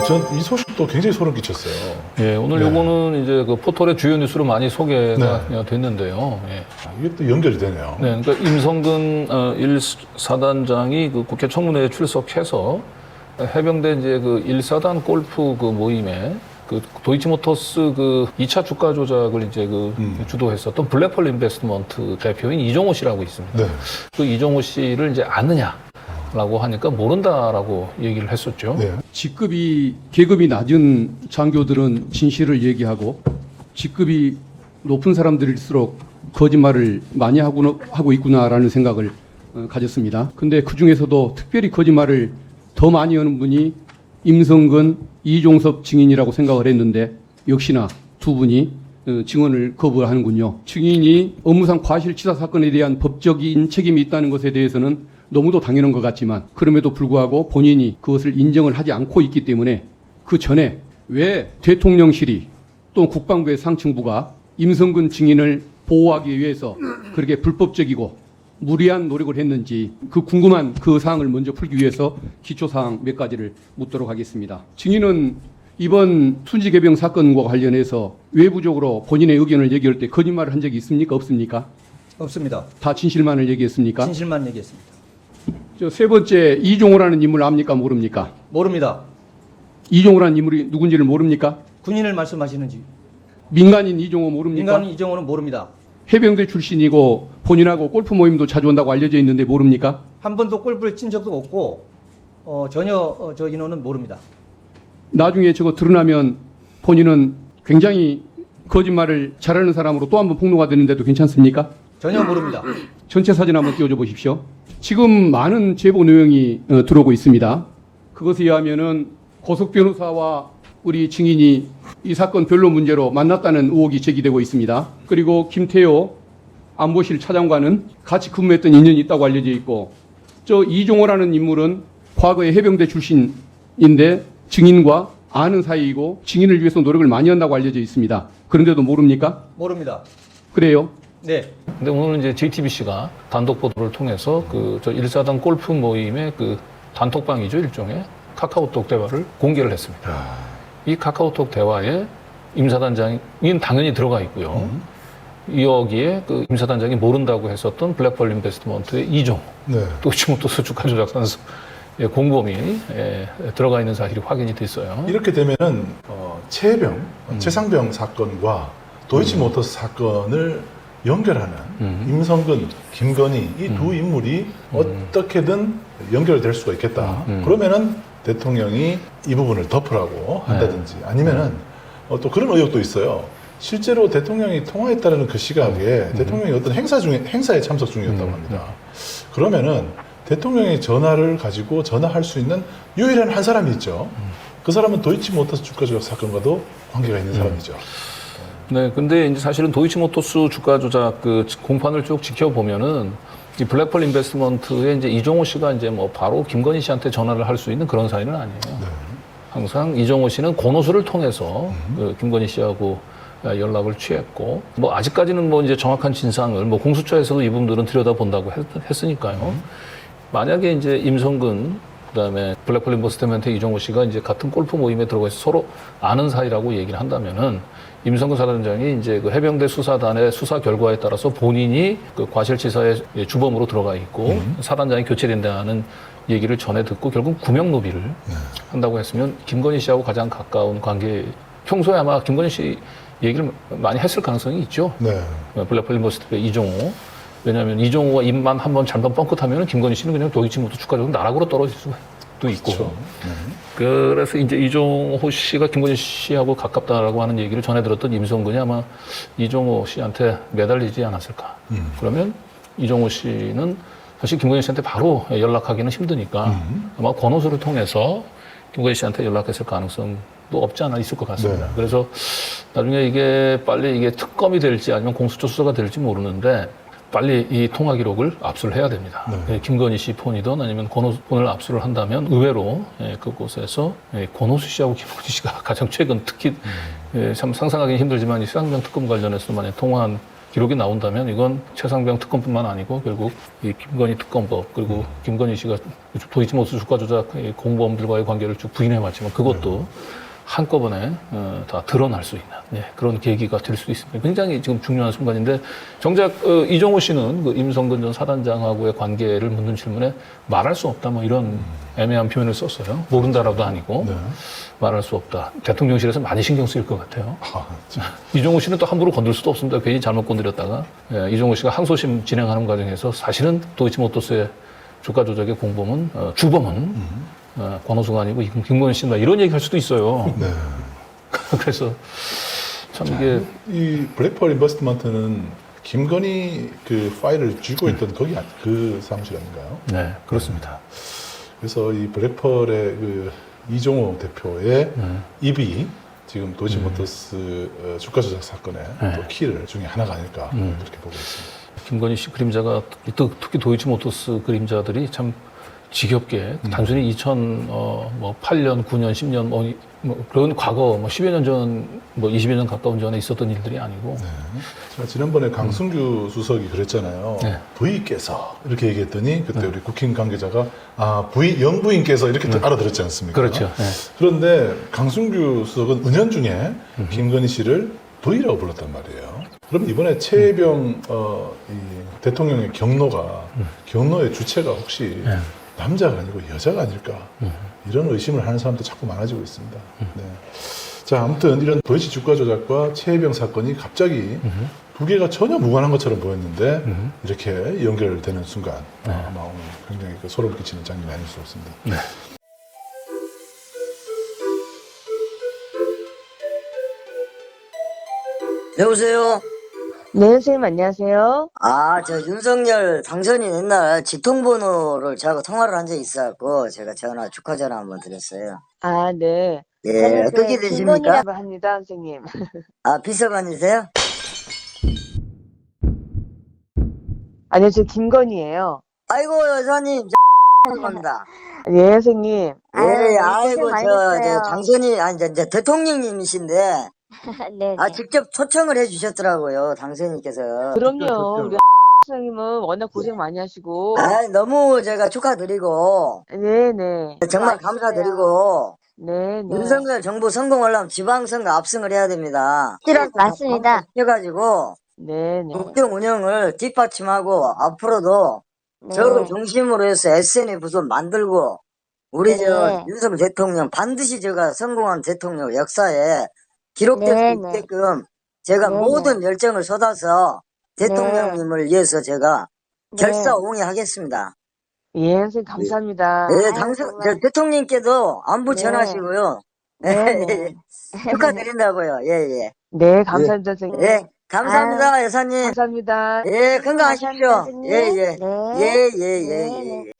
전 이 소식도 굉장히 소름 끼쳤어요. 예, 오늘 네. 요거는 이제 그 포털의 주요 뉴스로 많이 소개가 네. 됐는데요. 예. 이게 또 연결이 되네요. 네, 그러니까 임성근 1사단장이 그 국회 청문회에 출석해서 해병대 이제 그 1사단 골프 그 모임에 그 도이치모터스 그 2차 주가 조작을 이제 그 주도했었던 블랙펄 인베스트먼트 대표인 이종호 씨라고 있습니다. 네. 그 이종호 씨를 이제 아느냐라고 하니까 모른다라고 얘기를 했었죠. 네. 계급이 낮은 장교들은 진실을 얘기하고 직급이 높은 사람들일수록 거짓말을 많이 하고 있구나라는 생각을 가졌습니다. 근데 그 중에서도 특별히 거짓말을 더 많이 하는 분이 임성근, 이종섭 증인이라고 생각을 했는데 역시나 두 분이 증언을 거부하는군요. 증인이 업무상 과실치사 사건에 대한 법적인 책임이 있다는 것에 대해서는 너무도 당연한 것 같지만 그럼에도 불구하고 본인이 그것을 인정을 하지 않고 있기 때문에 그 전에 왜 대통령실이 또 국방부의 상층부가 임성근 증인을 보호하기 위해서 그렇게 불법적이고 무리한 노력을 했는지 그 궁금한 그 사항을 먼저 풀기 위해서 기초사항 몇 가지를 묻도록 하겠습니다. 증인은 이번 순직해병 사건과 관련해서 외부적으로 본인의 의견을 얘기할 때 거짓말을 한 적이 있습니까? 없습니까? 없습니다. 다 진실만을 얘기했습니까? 진실만 얘기했습니다. 저 세 번째 이종호라는 인물 압니까? 모릅니까? 모릅니다. 이종호라는 인물이 누군지를 모릅니까? 군인을 말씀하시는지 민간인 이종호 모릅니까? 민간 이정호는 모릅니다. 해병대 출신이고 본인하고 골프 모임도 자주 온다고 알려져 있는데 모릅니까? 한 번도 골프를 친 적도 없고 전혀 저 인원은 모릅니다. 나중에 저거 드러나면 본인은 굉장히 거짓말을 잘하는 사람으로 또 한 번 폭로가 되는데도 괜찮습니까? 전혀 모릅니다. 전체 사진 한번 띄워줘 보십시오. 지금 많은 제보 내용이 들어오고 있습니다. 그것에 의하면은 고석 변호사와 우리 증인이 이 사건 변론 문제로 만났다는 의혹이 제기되고 있습니다. 그리고 김태호 안보실 차장과는 같이 근무했던 인연이 있다고 알려져 있고 저 이종호라는 인물은 과거에 해병대 출신인데 증인과 아는 사이이고 증인을 위해서 노력을 많이 한다고 알려져 있습니다. 그런데도 모릅니까? 모릅니다. 그래요? 네. 근데 오늘 이제 JTBC가 단독 보도를 통해서 저 1사단 골프 모임의 그 단톡방이죠, 일종의 카카오톡 대화를 공개를 했습니다. 이 카카오톡 대화에 임사단장이 당연히 들어가 있고요. 여기에 그 임사단장이 모른다고 했었던 블랙펄 인베스트먼트의 이종호, 네. 도이치모터스 주가 조작 선수 공범이 들어가 있는 사실이 확인이 됐어요. 이렇게 되면은 최상병 사건과 도이치모터스 사건을 연결하는 임성근, 김건희 이 두 인물이 어떻게든 연결될 수가 있겠다. 그러면은 대통령이 이 부분을 덮으라고 한다든지 아니면은 또 그런 의혹도 있어요. 실제로 대통령이 통화했다는 그 시각에 대통령이 어떤 행사에 참석 중이었다고 합니다. 그러면은 대통령의 전화를 가지고 전화할 수 있는 유일한 한 사람이 있죠. 그 사람은 도이치모터스 주가 조작 사건과도 관계가 있는 사람이죠. 네, 근데 이제 사실은 도이치모터스 주가 조작 그 공판을 쭉 지켜보면은 이 블랙펄 인베스트먼트의 이제 이종호 씨가 이제 뭐 바로 김건희 씨한테 전화를 할 수 있는 그런 사이는 아니에요. 네. 항상 이종호 씨는 권오수를 통해서 그 김건희 씨하고 연락을 취했고 뭐 아직까지는 뭐 이제 정확한 진상을 뭐 공수처에서도 이분들은 들여다본다고 했으니까요. 만약에 이제 임성근 그다음에 블랙펄 인베스트먼트 이종호 씨가 이제 같은 골프 모임에 들어가서 서로 아는 사이라고 얘기를 한다면은 임성근 사단장이 이제 그 해병대 수사단의 수사 결과에 따라서 본인이 그 과실치사의 주범으로 들어가 있고 사단장이 교체된다는 얘기를 전해 듣고 결국 구명노비를 한다고 했으면 김건희 씨하고 가장 가까운 관계, 평소에 아마 김건희 씨 얘기를 많이 했을 가능성이 있죠. 네. 블랙펄 인베스트먼트의 이종호. 왜냐하면 이종호가 입만 한번 잘못 뻥끗하면 김건희 씨는 그냥 도이치모터 주가적으로 나락으로 떨어질 수도 있고. 그렇죠. 그래서 이제 이종호 씨가 김건희 씨하고 가깝다라고 하는 얘기를 전해 들었던 임성근이 아마 이종호 씨한테 매달리지 않았을까. 그러면 이종호 씨는 사실 김건희 씨한테 바로 연락하기는 힘드니까 아마 권오수를 통해서 김건희 씨한테 연락했을 가능성도 없지 않아 있을 것 같습니다. 네. 그래서 나중에 이게 빨리 이게 특검이 될지 아니면 공수처 수사가 될지 모르는데 빨리 이 통화 기록을 압수를 해야 됩니다. 네. 김건희 씨 폰이든 아니면 권오수 폰을 압수를 한다면 의외로 그곳에서 권오수 씨하고 김건희 씨가 가장 최근 특히 참 상상하기 힘들지만 이 쌍명 특검 관련해서 만약 통화한 기록이 나온다면 이건 최상병 특검뿐만 아니고 결국 이 김건희 특검법 그리고 김건희 씨가 도이치모터 주가 조작 공범들과의 관계를 쭉 부인해왔지만 그것도 한꺼번에 다 드러날 수 있는 그런 계기가 될 수 있습니다. 굉장히 지금 중요한 순간인데 정작 이종호 씨는 그 임성근 전 사단장하고의 관계를 묻는 질문에 말할 수 없다 뭐 이런 애매한 표현을 썼어요. 모른다라도 아니고 네. 말할 수 없다. 대통령실에서 많이 신경 쓰일 것 같아요. 아, 참. 이종호 씨는 또 함부로 건들 수도 없습니다. 괜히 잘못 건드렸다가 이종호 씨가 항소심 진행하는 과정에서 사실은 도이치모터스의 주가 조작의 공범은 주범은 권오수가 아니고 김건희 씨다 이런 얘기 할 수도 있어요. 네. 그래서 참 이게 이 블랙펄 인버스트먼트는 김건희 그 파일을 쥐고 있던 거기 그 사무실 아닌가요? 네 그렇습니다. 그래서 이 블랙펄의 그 이종호 대표의 입이 지금 도이치모터스 주가 조작 사건의 또 키를 중에 하나가 아닐까 그렇게 보고 있습니다. 김건희 씨 그림자가 특히 도이치모터스 그림자들이 참 지겹게 단순히 2008년, 9년, 10년 뭐 그런 과거 10여 년 전, 20여 년 가까운 전에 있었던 일들이 아니고 자, 지난번에 강승규 수석이 그랬잖아요. 네. 부인께서 이렇게 얘기했더니 그때 우리 국힘 관계자가 영부인께서 이렇게 또 알아들었지 않습니까? 그렇죠. 네. 그런데 강승규 수석은 은연중에 김건희 씨를 부인이라고 불렀단 말이에요. 그럼 이번에 최혜병 이 대통령의 경로의 주체가 혹시 남자가 아니고 여자가 아닐까 이런 의심을 하는 사람도 자꾸 많아지고 있습니다. 네. 자, 아무튼 이런 도이치 주가 조작과 최혜병 사건이 갑자기 두 개가 전혀 무관한 것처럼 보였는데 이렇게 연결되는 순간 아마 오늘 굉장히 소름 끼치는 장면이 아닐 수 없습니다. 네. 여보세요? 네, 선생님, 안녕하세요. 아, 저 윤석열 당선인 옛날 직통번호를 제가 통화를 한 적이 있어갖고 제가 축하 전화 한번 드렸어요. 아, 네. 예, 저는 어떻게 되십니까? 김건희라고 합니다, 선생님. 아, 비서관이세요? 아니요, 저 김건희예요. 아이고, 여사님, 죄송합니다. 예, 선생님. 예, 고생 아이고, 많이 저, 했어요. 당선인, 아니, 저 대통령님이신데, 네. 직접 초청을 해주셨더라고요, 당선인께서. 그럼요. 우리 선생님은 워낙 고생 많이 하시고. 아, 너무 제가 축하드리고, 네네. 정말 감사드리고, 네네. 윤석열 정부 성공하려면 지방선거 압승을 해야 됩니다. 맞습니다. 해가지고, 네네. 국정 운영을 뒷받침하고 앞으로도 네. 저를 중심으로 해서 SNL 부서 만들고 우리 네. 윤석열 대통령 반드시 제가 성공한 대통령 역사에 기록될 네, 수 네. 있게끔 제가 네, 모든 열정을 쏟아서 대통령님을 위해서 제가 네. 결사옹위하겠습니다. 예, 선생님, 감사합니다. 네, 아이고, 저 대통령께도 안부 네. 전하시고요. 네네. 축하드린다고요. 예. 네, 감사합니다, 선생님. 예, 감사합니다, 여사님. 감사합니다. 예, 건강하십시오. 감사합니다, 선생님. 예. 네. 예. 네.